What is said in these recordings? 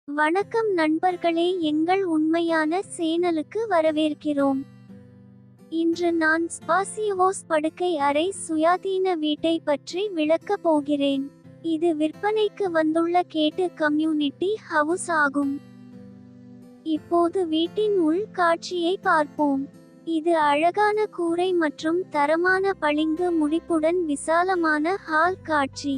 வணக்கம் நண்பர்களே, எங்கள் உண்மையான சேனலுக்கு வரவேற்கிறோம். இன்று நான் ஸ்பாசியோஸ் படுக்கை அறை சுயாதீன வீட்டை பற்றி விளக்கப் போகிறேன். இது விற்பனைக்கு வந்துள்ள கேட்டு கம்யூனிட்டி ஹவுஸ் ஆகும். இப்போது வீட்டின் உள் காட்சியை பார்ப்போம். இது அழகான கூரை மற்றும் தரமான பளிங்கு முடிப்புடன் விசாலமான ஹால் காட்சி.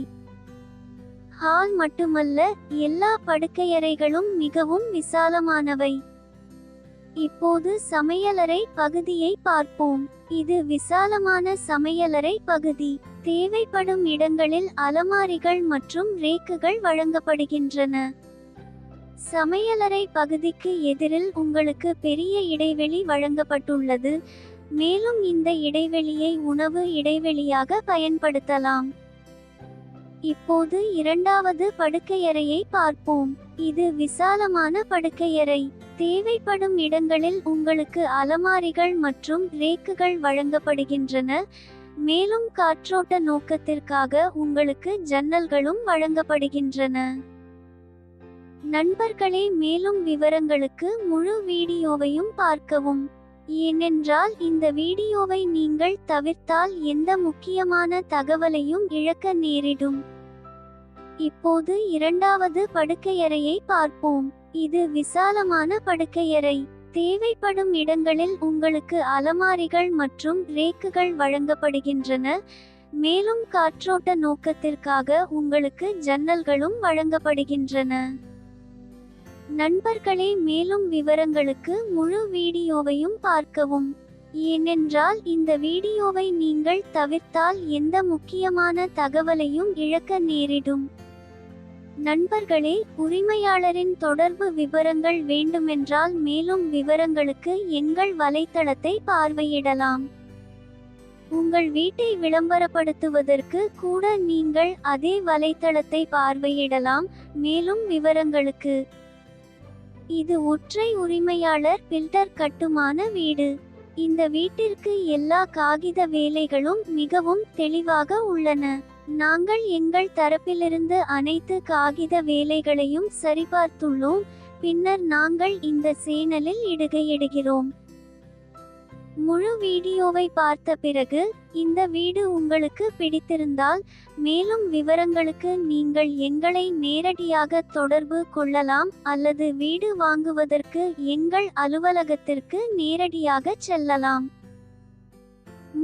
ஹால் மட்டுமல்ல, எல்லா படுக்கையறைகளும் மிகவும் விசாலமானவை. இப்போது சமையலறை பகுதியை பார்ப்போம். இது விசாலமான சமையலறை பகுதி. தேவைப்படும் இடங்களில் அலமாரிகள் மற்றும் ரேக்குகள் வழங்கப்படுகின்றன. சமையலறை பகுதிக்கு எதிரில் உங்களுக்கு பெரிய இடைவெளி வழங்கப்பட்டுள்ளது, மேலும் இந்த இடைவெளியை உணவு இடைவெளியாக பயன்படுத்தலாம். இப்போது இரண்டாவது படுக்கையறையை பார்ப்போம். இது விசாலமான படுக்கையறை. தேவைப்படும் இடங்களில் உங்களுக்கு அலமாரிகள் மற்றும் ரேக்குகள் வழங்கப்படுகின்றன, மேலும் காற்றோட்ட நோக்கத்திற்காக உங்களுக்கு ஜன்னல்களும் வழங்கப்படுகின்றன. நண்பர்களே, மேலும் விவரங்களுக்கு முழு வீடியோவையும் பார்க்கவும். ஏனென்றால் இந்த வீடியோவை நீங்கள் தவிர்த்தால் எந்த முக்கியமான தகவலையும் இழக்க நேரிடும். இப்போது இரண்டாவது படுக்கையறையை பார்ப்போம். இது விசாலமான படுக்கையறை. தேவைப்படும் இடங்களில் உங்களுக்கு அலமாரிகள் மற்றும் ரேக்குகள் வழங்கப்படுகின்றன, மேலும் காற்றோட்ட நோக்கத்திற்காக உங்களுக்கு ஜன்னல்களும் வழங்கப்படுகின்றன. நண்பர்களே, மேலும் விவரங்களுக்கு முழு வீடியோவையும் பார்க்கவும். ஏனென்றால் இந்த வீடியோவை நீங்கள் தவிர்த்தால் எந்த முக்கியமான தகவலையும் இழக்க நேரிடும். நண்பர்களே, உரிமையாளரின் தொடர்பு விவரங்கள் வேண்டுமென்றால் மேலும் விவரங்களுக்கு எங்கள் வலைத்தளத்தை பார்வையிடலாம். உங்கள் வீட்டை விளம்பரப்படுத்துவதற்கு கூட நீங்கள் அதே வலைத்தளத்தை பார்வையிடலாம். மேலும் விவரங்களுக்கு. இது ஒற்றை உரிமையாளர் பில்டர் கட்டுமான வீடு. இந்த வீட்டிற்கு எல்லா காகித வேலைகளும் மிகவும் தெளிவாக உள்ளன. நாங்கள் எங்கள் தரப்பிலிருந்து அனைத்து காகித வேலைகளையும் சரிபார்த்துள்ளோம், பின்னர் நாங்கள் இந்த சேனலில் இடுகிறோம். முழு வீடியோவை பார்த்த பிறகு இந்த வீடு உங்களுக்கு பிடித்திருந்தால் மேலும் விவரங்களுக்கு நீங்கள் எங்களை நேரடியாக தொடர்பு கொள்ளலாம் அல்லது வீடு வாங்குவதற்கு எங்கள் அலுவலகத்திற்கு நேரடியாக செல்லலாம்.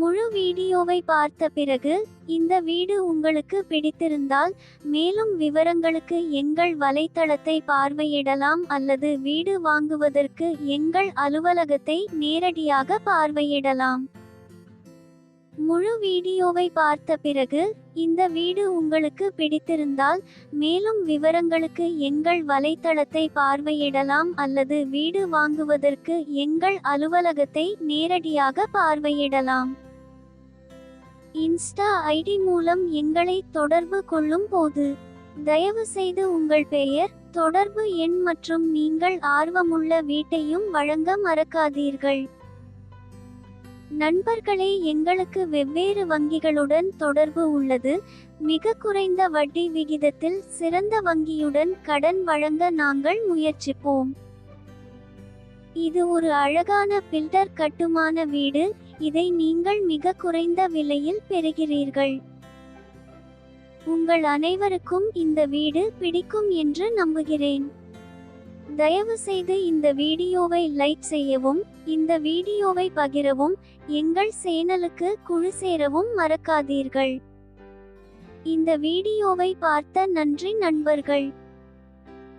முழு வீடியோவை பார்த்த பிறகு இந்த வீடு உங்களுக்கு பிடித்திருந்தால் மேலும் விவரங்களுக்கு எங்கள் வலைத்தளத்தை பார்வையிடலாம் அல்லது வீடு வாங்குவதற்கு எங்கள் அலுவலகத்தை நேரடியாக பார்வையிடலாம். முழு வீடியோவை பார்த்த பிறகு இந்த வீடு உங்களுக்கு பிடித்திருந்தால் மேலும் விவரங்களுக்கு எங்கள் வலைத்தளத்தை பார்வையிடலாம் அல்லது வீடு வாங்குவதற்கு எங்கள் அலுவலகத்தை நேரடியாக பார்வையிடலாம். இன்ஸ்டா ஐடி மூலம் எங்களை தொடர்பு கொள்ளும் போது தயவு செய்து உங்கள் பெயர், தொடர்பு எண் மற்றும் நீங்கள் ஆர்வமுள்ள வீட்டையும் வழங்க மறக்காதீர்கள். நண்பர்களே, எங்களுக்கு வெவ்வேறு வங்கிகளுடன் தொடர்பு உள்ளது. மிக குறைந்த வட்டி விகிதத்தில் சிறந்த வங்கியுடன் கடன் வழங்க நாங்கள் முயற்சிப்போம். இது ஒரு அழகான பில்டர் கட்டுமான வீடு. இதை நீங்கள் மிக குறைந்த விலையில் பெறுகிறீர்கள். உங்கள் அனைவருக்கும் இந்த வீடு பிடிக்கும் என்று நம்புகிறேன். தயவு செய்து இந்த வீடியோவை லைக் செய்யவும், இந்த வீடியோவை பகிரவும், எங்கள் சேனலுக்கு குழு சேரவும் மறக்காதீர்கள். இந்த வீடியோவை பார்த்த நன்றி நண்பர்கள்.